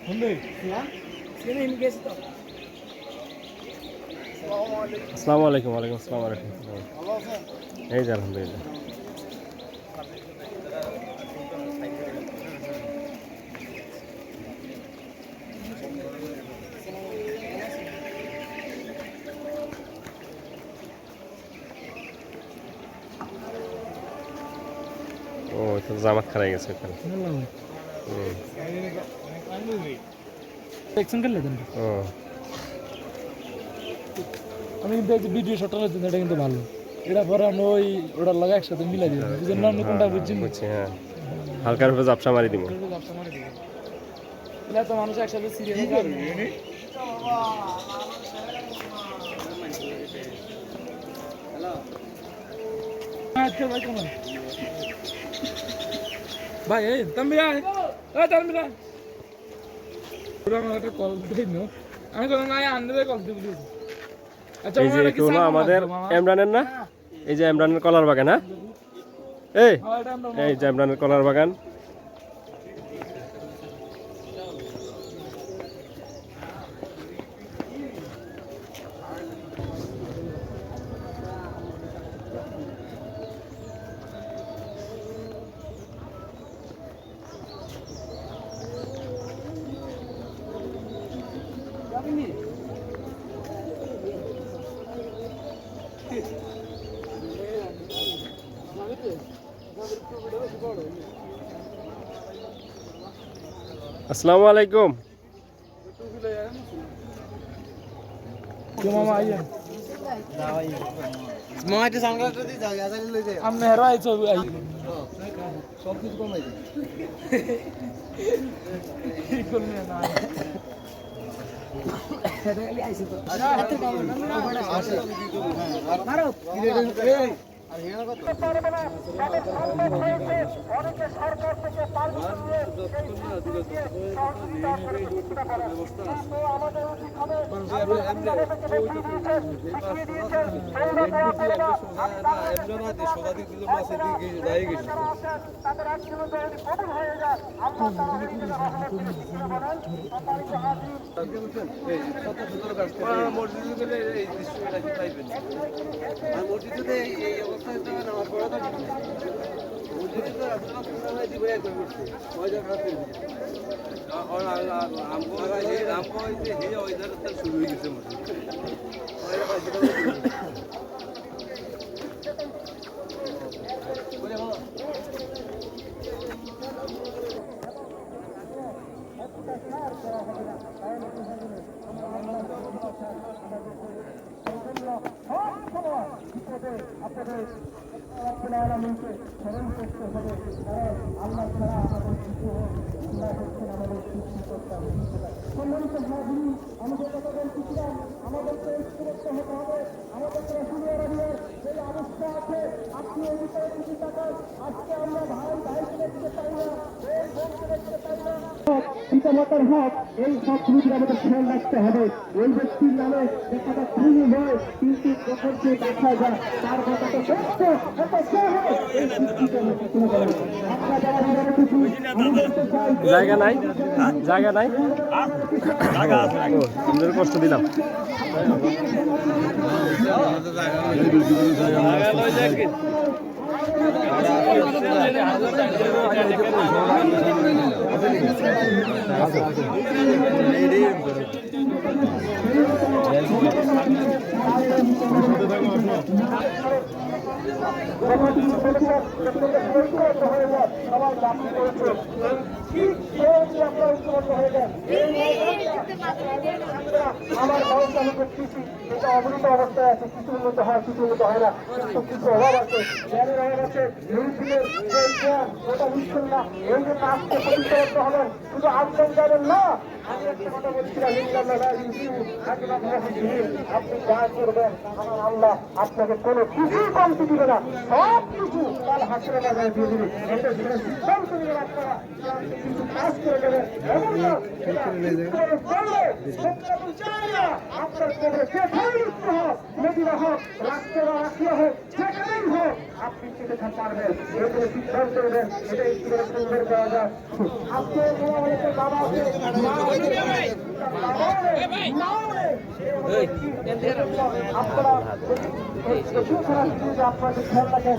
আসসালামু আলাইকুম। ওয়ালাইকুম আসসালাম ওয়া রাহমাতুল্লাহ। এই যে আলহামদুলিল্লাহ। ও তো জামাত খারাই গেছে ওখানে। ও আমি কিন্তু ভিডিও শটটার জন্য এটা কিন্তু ভালো। এটা পরে আমি ওটা লাগা একসাথে মিলাই দিই, বুঝলেন না? আপনি কোনটা বুঝছেন? বুঝছি, হ্যাঁ। হালকার উপরে জাপসা মারি দিব। এটা তো মানুষ একসাথে সিরিয়াল করে। আচ্ছা ভাই, কেমন ভাই? এই তানভীর আয়, এই তানভীর আয়। পুরো আমার একটা কল দিই না, আমি কোনো নাই আনন্দে কল দিই বলি। আচ্ছা, এই যে এটা হলো আমাদের ইমরানের না? এই যে ইমরানের কলার বাগান, হ্যাঁ? এই যে ইমরানের কলার বাগান। আসসালামু আলাইকুম। মামা আইয়া স্মার্ট সানগ্লাসটা দি যাও আজালি লই যাও আমি হেরা আইছো আই সব কিছু কমাই দে কি করলি না? এটা খালি আইছো তো এত কম না মারো এই আর হেরা কত পারবে না। তাদের সামনে হয়েছে অনেকে সরকার থেকে পারমিশন নিয়ে এই সহযোগিতা করে চিকিৎসা করে। কিন্তু আমাদের উচিত হবে তাদের একজন যদি কবুল হয়ে যায় আল্লাহ মসজিদে এই অবস্থায় তো নামাজ পড়া তো মসজিদে তো আপনারা দিব এক করতে ওইটা খারাপ করে দিয়েছে আর আমগো যে হে ওইদার তো শুরু হয়ে গেছে মসজিদ ওইটা পাইছে বলে ভালো আপনাদের আলমীকে স্মরণ করতে হবে, কারণ আল্লাহ ছাড়া আমাদের কিছু হোক আল্লাহ হচ্ছেন আমাদের সৃষ্টিকর্তা। সম্মানিত ভাবি, আমাদের কথা বলছিলাম, আমাদেরকে ঐক্যবদ্ধ হতে হবে। আমাদের রাসূল আরবির যে অবস্থা আছে, আপনি ওই বিষয়ে কিছু টাকার আজকে আমরা ভাইকে দেখতে পাই না, এই বোনকে দেখতে পাই না। পিতামাতার হক, এই হক গুলিকে আমাদের খেয়াল রাখতে হবে। ওই ব্যক্তির নামে কথাটা খুবই হয়, কিন্তু যখন সে দেখা যায় তার কথাটা সত্য, এটা সে হয় এই জায়গা নাই, জায়গা নাই, জায়গা আছে, আপনাদের কষ্ট দিলাম। আমার ব্যবস্থা আমি করতেছি, এটা অবনীত অবস্থায় আছে, কিছু উন্নত হয় কিছু উন্নত হয় না, কিন্তু কিছু অভাব আছে, জ্ঞানের অভাব আছে। নিরুদ্দিনের যে জ্ঞান ওটা বুঝছেন না, এই জন্য আজকে প্রতিষ্ঠিত হবেন। শুধু আসবেন যাবেন না, আমি একটা কথা বলছিলাম, আপনি যা করবেন আমার আল্লাহ আপনাকে কোনো কিছুই কমতি দিবে না, সব কিছু কাল হাসিরে বাজারে দিয়ে দিবে। এটা সেটা সিদ্ধান্ত নিয়ে আপনারা কিছু কাজ করে দেবেন, এমন না আপনার কবরে কে লিখতে হোক, নদীরা হোক, রাষ্ট্ররা রাখিয়া হোক, যেখানেই হোক আপনি টিকে থাকতে পারবেন, এগুলো সিদ্ধান্ত নেবেন, এটা স্কুলের সুন্দর করা যায়। আজকে অনেকের বাবা আছে, মা আছে, আপনারা আপনাদের খেয়াল রাখেন।